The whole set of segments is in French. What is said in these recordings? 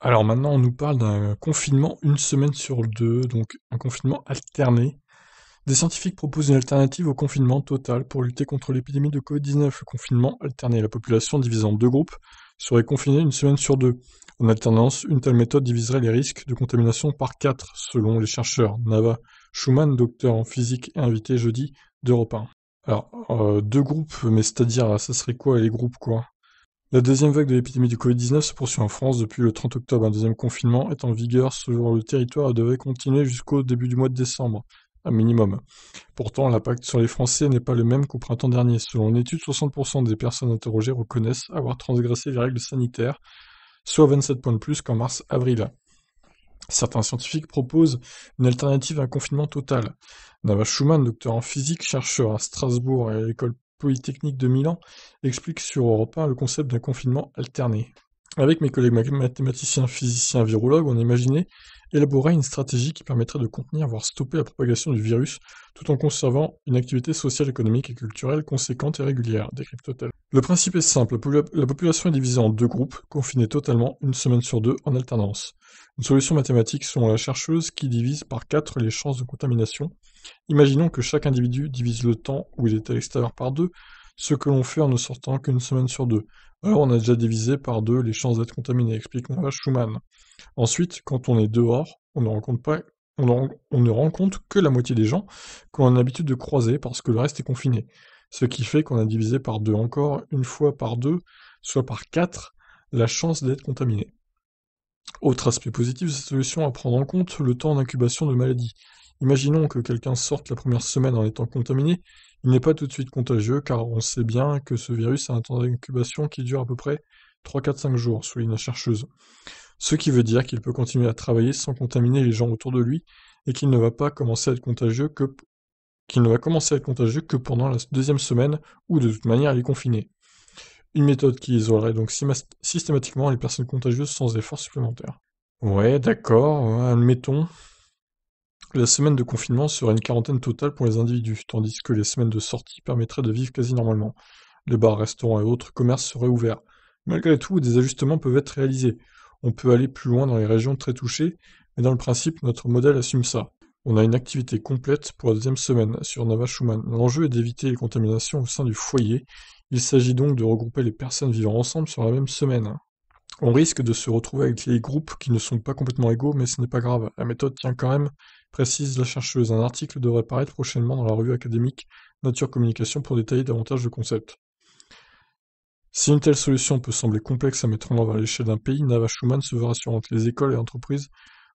Alors maintenant, on nous parle d'un confinement une semaine sur deux, donc un confinement alterné. Des scientifiques proposent une alternative au confinement total pour lutter contre l'épidémie de Covid-19. Le confinement alterné, la population divisée en deux groupes serait confinée une semaine sur deux. En alternance, une telle méthode diviserait les risques de contamination par 4, selon les chercheurs. Nava Schumann, docteur en physique et invité jeudi d'Europe 1. Alors, deux groupes, mais c'est-à-dire, ça serait quoi les groupes, quoi? La deuxième vague de l'épidémie du Covid-19 se poursuit en France depuis le 30 octobre. Un deuxième confinement est en vigueur sur le territoire et devait continuer jusqu'au début du mois de décembre, un minimum. Pourtant, l'impact sur les Français n'est pas le même qu'au printemps dernier. Selon une étude, 60% des personnes interrogées reconnaissent avoir transgressé les règles sanitaires, soit 27 points de plus qu'en mars-avril. Certains scientifiques proposent une alternative à un confinement total. Nava Schumann, docteur en physique, chercheur à Strasbourg et à l'école polytechnique de Milan, explique sur Europe 1 le concept d'un confinement alterné. Avec mes collègues mathématiciens, physiciens, virologues, on a imaginé élaborer une stratégie qui permettrait de contenir, voire stopper la propagation du virus, tout en conservant une activité sociale, économique et culturelle conséquente et régulière, décrypte-t-elle. Le principe est simple, la population est divisée en deux groupes, confinés totalement une semaine sur deux en alternance. Une solution mathématique selon la chercheuse qui divise par 4 les chances de contamination. Imaginons que chaque individu divise le temps où il est à l'extérieur par 2, ce que l'on fait en ne sortant qu'une semaine sur deux. Alors on a déjà divisé par 2 les chances d'être contaminé, explique Nava Schumann. Ensuite, quand on est dehors, on ne rencontre que la moitié des gens qu'on a l'habitude de croiser parce que le reste est confiné. Ce qui fait qu'on a divisé par 2 encore, une fois par 2, soit par 4, la chance d'être contaminé. Autre aspect positif de cette solution à prendre en compte, le temps d'incubation de maladie. Imaginons que quelqu'un sorte la première semaine en étant contaminé, il n'est pas tout de suite contagieux car on sait bien que ce virus a un temps d'incubation qui dure à peu près 3, 4, 5 jours, souligne la chercheuse. Ce qui veut dire qu'il peut continuer à travailler sans contaminer les gens autour de lui et qu'il ne va pas commencer à être contagieux que pendant la deuxième semaine où de toute manière il est confiné. Une méthode qui isolerait donc systématiquement les personnes contagieuses sans effort supplémentaire. Ouais, d'accord, ouais, admettons. La semaine de confinement serait une quarantaine totale pour les individus, tandis que les semaines de sortie permettraient de vivre quasi normalement. Les bars, restaurants et autres commerces seraient ouverts. Malgré tout, des ajustements peuvent être réalisés. On peut aller plus loin dans les régions très touchées, mais dans le principe, notre modèle assume ça. On a une activité complète pour la deuxième semaine, sur Nava Schumann. L'enjeu est d'éviter les contaminations au sein du foyer. Il s'agit donc de regrouper les personnes vivant ensemble sur la même semaine. On risque de se retrouver avec les groupes qui ne sont pas complètement égaux, mais ce n'est pas grave. La méthode tient quand même, précise la chercheuse. Un article devrait paraître prochainement dans la revue académique Nature Communication pour détailler davantage le concept. Si une telle solution peut sembler complexe à mettre en œuvre à l'échelle d'un pays, Nava Schumann se veut rassurante. Les écoles et entreprises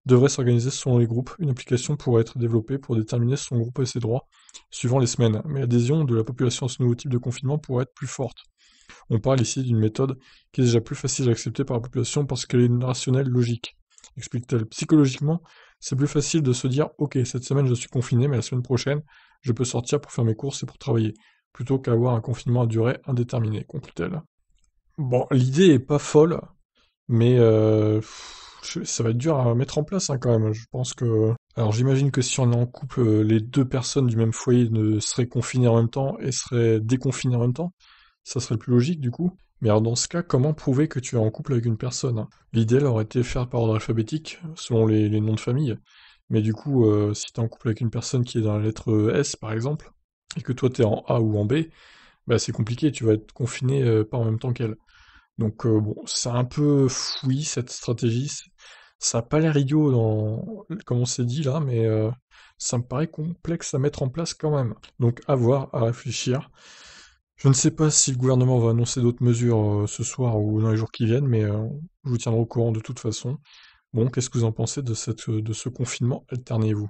devraient s'organiser selon les groupes. Une application pourrait être développée pour déterminer son groupe et ses droits, suivant les semaines. Mais l'adhésion de la population à ce nouveau type de confinement pourrait être plus forte. On parle ici d'une méthode qui est déjà plus facile à accepter par la population parce qu'elle est rationnelle, logique, explique-t-elle. Psychologiquement, c'est plus facile de se dire ok, cette semaine je suis confiné, mais la semaine prochaine, je peux sortir pour faire mes courses et pour travailler, plutôt qu'avoir un confinement à durée indéterminée, conclut-elle. Bon, l'idée est pas folle, mais ça va être dur à mettre en place hein, quand même. Je pense que. Alors j'imagine que si on est en couple, les deux personnes du même foyer ne seraient confinées en même temps et seraient déconfinées en même temps. Ça serait le plus logique du coup. Mais alors dans ce cas, comment prouver que tu es en couple avec une personne hein? L'idéal aurait été de faire par ordre alphabétique, selon les noms de famille. Mais du coup, si t'es en couple avec une personne qui est dans la lettre S par exemple, et que toi t'es en A ou en B, bah c'est compliqué, tu vas être confiné pas en même temps qu'elle. Donc bon, c'est un peu fouillis cette stratégie. Ça a pas l'air idiot comme on s'est dit là, mais ça me paraît complexe à mettre en place quand même. Donc à voir, à réfléchir. Je ne sais pas si le gouvernement va annoncer d'autres mesures ce soir ou dans les jours qui viennent, mais je vous tiendrai au courant de toute façon. Bon, qu'est-ce que vous en pensez de ce confinement alterné, vous?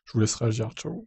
Je vous laisse réagir, ciao.